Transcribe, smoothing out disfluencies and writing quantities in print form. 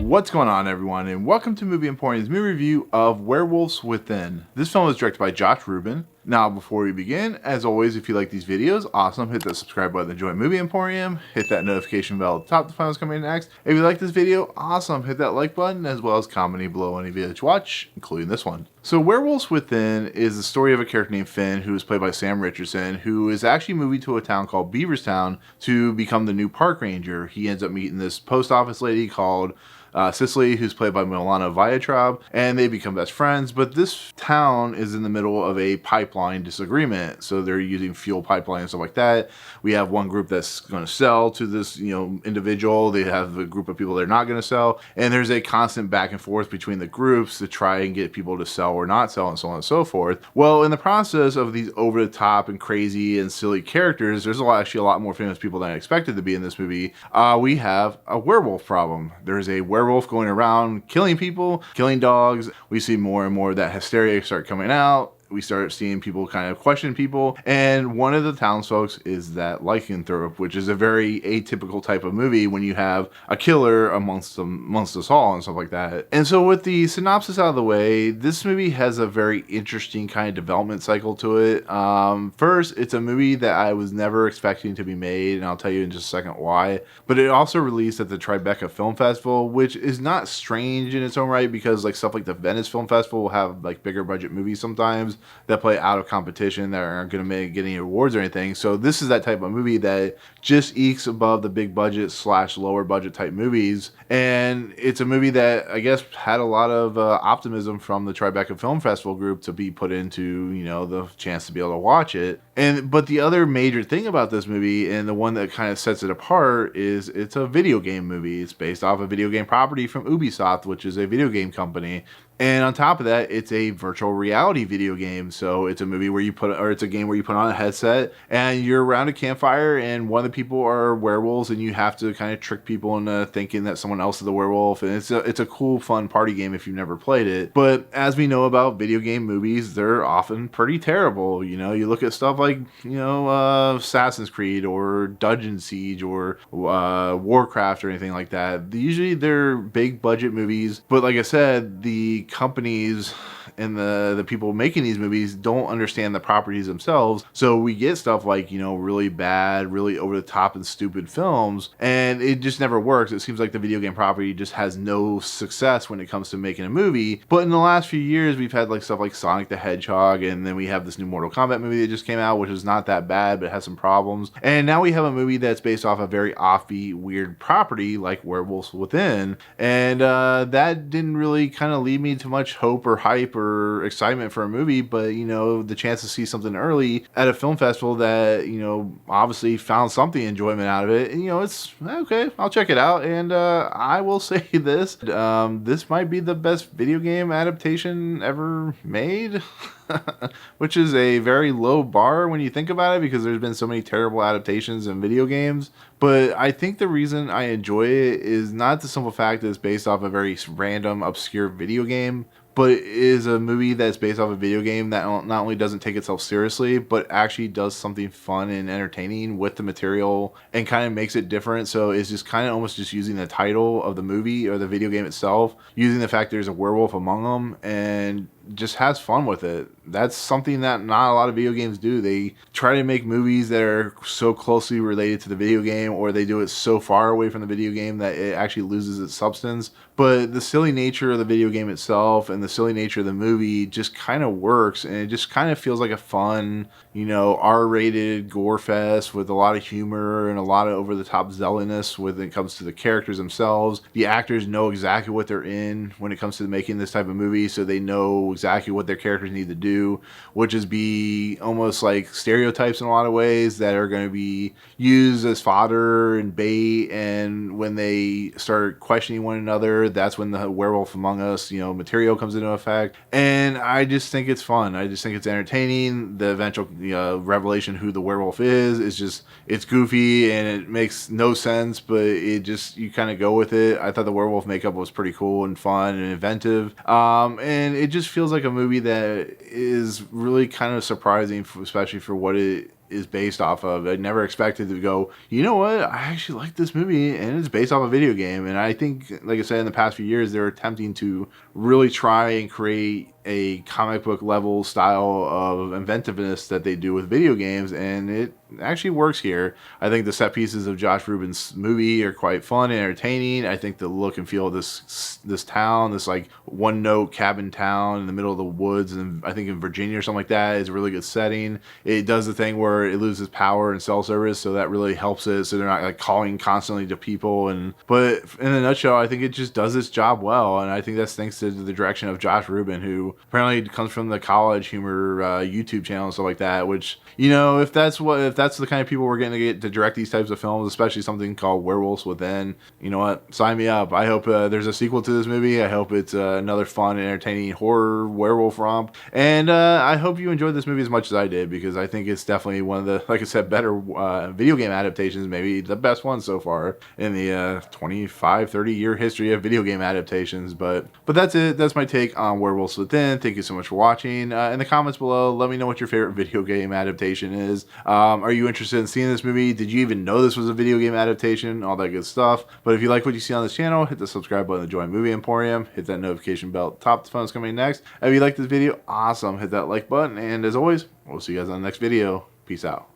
What's going on, everyone, and welcome to Movie Emporium's movie review of Werewolves Within. This film is directed by Ruben. Now, before we begin, as always, if you like these videos, awesome, hit that subscribe button to join Movie Emporium, hit that notification bell at the top to find what's coming next. If you like this video, awesome, hit that like button, as well as commenting below any video that you watch, including this one. So Werewolves Within is the story of a character named Finn, who is played by Sam Richardson, who is actually moving to a town called Beaverstown to become the new park ranger. He ends up meeting this post office lady called Cicely, who's played by Milana Vayntrub, and they become best friends. But this town is in the middle of a pipeline disagreement, so they're using fuel pipeline and stuff like that. We have one group that's going to sell to this, individual. They have a group of people they're not going to sell, and there's a constant back and forth between the groups to try and get people to sell or not sell, and so on and so forth. Well, in the process of these over the top and crazy and silly characters, there's actually a lot more famous people than I expected to be in this movie. We have a werewolf problem. There's a werewolf going around killing people, killing dogs. We see more and more of that hysteria start coming out. We start seeing people kind of question people, and one of the townsfolk is that lycanthrope, which is a very atypical type of movie when you have a killer amongst us all and stuff like that. And so with the synopsis out of the way, this movie has a very interesting kind of development cycle to it. First, it's a movie that I was never expecting to be made, and I'll tell you in just a second why. But it also released at the Tribeca Film Festival, which is not strange in its own right, because like stuff like the Venice Film Festival will have like bigger budget movies sometimes that play out of competition that aren't going to get any awards or anything. So this is that type of movie that just ekes above the big budget / lower budget type movies. And it's a movie that I guess had a lot of optimism from the Tribeca Film Festival group to be put into, the chance to be able to watch it. But the other major thing about this movie, and the one that kind of sets it apart, is it's a video game movie. It's based off a video game property from Ubisoft, which is a video game company. And on top of that, it's a virtual reality video game. So it's a movie where it's a game where you put on a headset and you're around a campfire, and one of the people are werewolves, and you have to kind of trick people into thinking that someone else is the werewolf. And it's a cool, fun party game if you've never played it. But as we know about video game movies, they're often pretty terrible. You look at stuff like, Assassin's Creed or Dungeon Siege or Warcraft or anything like that. Usually they're big budget movies, but like I said, the companies and the people making these movies don't understand the properties themselves. So we get stuff like, really bad, really over the top and stupid films, and it just never works. It seems like the video game property just has no success when it comes to making a movie. But in the last few years, we've had like stuff like Sonic the Hedgehog, and then we have this new Mortal Kombat movie that just came out, which is not that bad, but it has some problems. And now we have a movie that's based off a very offbeat, weird property like Werewolves Within. And that didn't really kind of lead me to much hope or hype or excitement for a movie, but the chance to see something early at a film festival that obviously found something enjoyment out of it, and it's okay, I'll check it out. And I will say this might be the best video game adaptation ever made. Which is a very low bar when you think about it, because there's been so many terrible adaptations in video games. But I think the reason I enjoy it is not the simple fact that it's based off a very random, obscure video game, but it is a movie that's based off a video game that not only doesn't take itself seriously, but actually does something fun and entertaining with the material and kind of makes it different. So it's just kind of almost just using the title of the movie or the video game itself, using the fact there's a werewolf among them, and just has fun with it. That's something that not a lot of video games do. They try to make movies that are so closely related to the video game, or they do it so far away from the video game that it actually loses its substance. But the silly nature of the video game itself and the silly nature of the movie just kind of works, and it just kind of feels like a fun, R-rated gore fest with a lot of humor and a lot of over-the-top zealotness when it comes to the characters themselves. The actors know exactly what they're in when it comes to making this type of movie, so they know exactly what their characters need to do, which is be almost like stereotypes in a lot of ways that are going to be used as fodder and bait. And when they start questioning one another, that's when the Werewolf Among Us, material comes into effect. And I just think it's fun. I just think it's entertaining. The eventual revelation who the werewolf is just, it's goofy and it makes no sense, but you kind of go with it. I thought the werewolf makeup was pretty cool and fun and inventive. And it just feels like a movie that is really kind of surprising, especially for what it is based off of. I never expected to go, you know what, I actually like this movie and it's based off a video game. And I think, like I said, in the past few years, they're attempting to really try and create a comic book level style of inventiveness that they do with video games, and it actually works here. I think the set pieces of Josh Ruben's movie are quite fun and entertaining. I think the look and feel of this town, this like one note cabin town in the middle of the woods, and I think in Virginia or something like that, is a really good setting. It does the thing where it loses power and cell service, so that really helps it. So they're not like calling constantly to people. But in a nutshell, I think it just does its job well, and I think that's thanks to the direction of Josh Ruben, who apparently comes from the college humor YouTube channel and stuff like that. Which, you know, if that's the kind of people we're going to get to direct these types of films, especially something called Werewolves Within, you know what? Sign me up. I hope there's a sequel to this movie. I hope it's another fun, entertaining horror werewolf romp, and I hope you enjoyed this movie as much as I did, because I think it's definitely one of the, like I said, better video game adaptations, maybe the best one so far in the 25-30 year history of video game adaptations. But that's it. That's my take on Werewolves Within. Thank you so much for watching. In the comments below, let me know what your favorite video game adaptation is. Are you interested in seeing this movie? Did you even know this was a video game adaptation? All that good stuff. But if you like what you see on this channel, hit the subscribe button to join Movie Emporium. Hit that notification bell at the top to find what's coming next. If you like this video, awesome. Hit that like button. And as always, we'll see you guys on the next video. Peace out.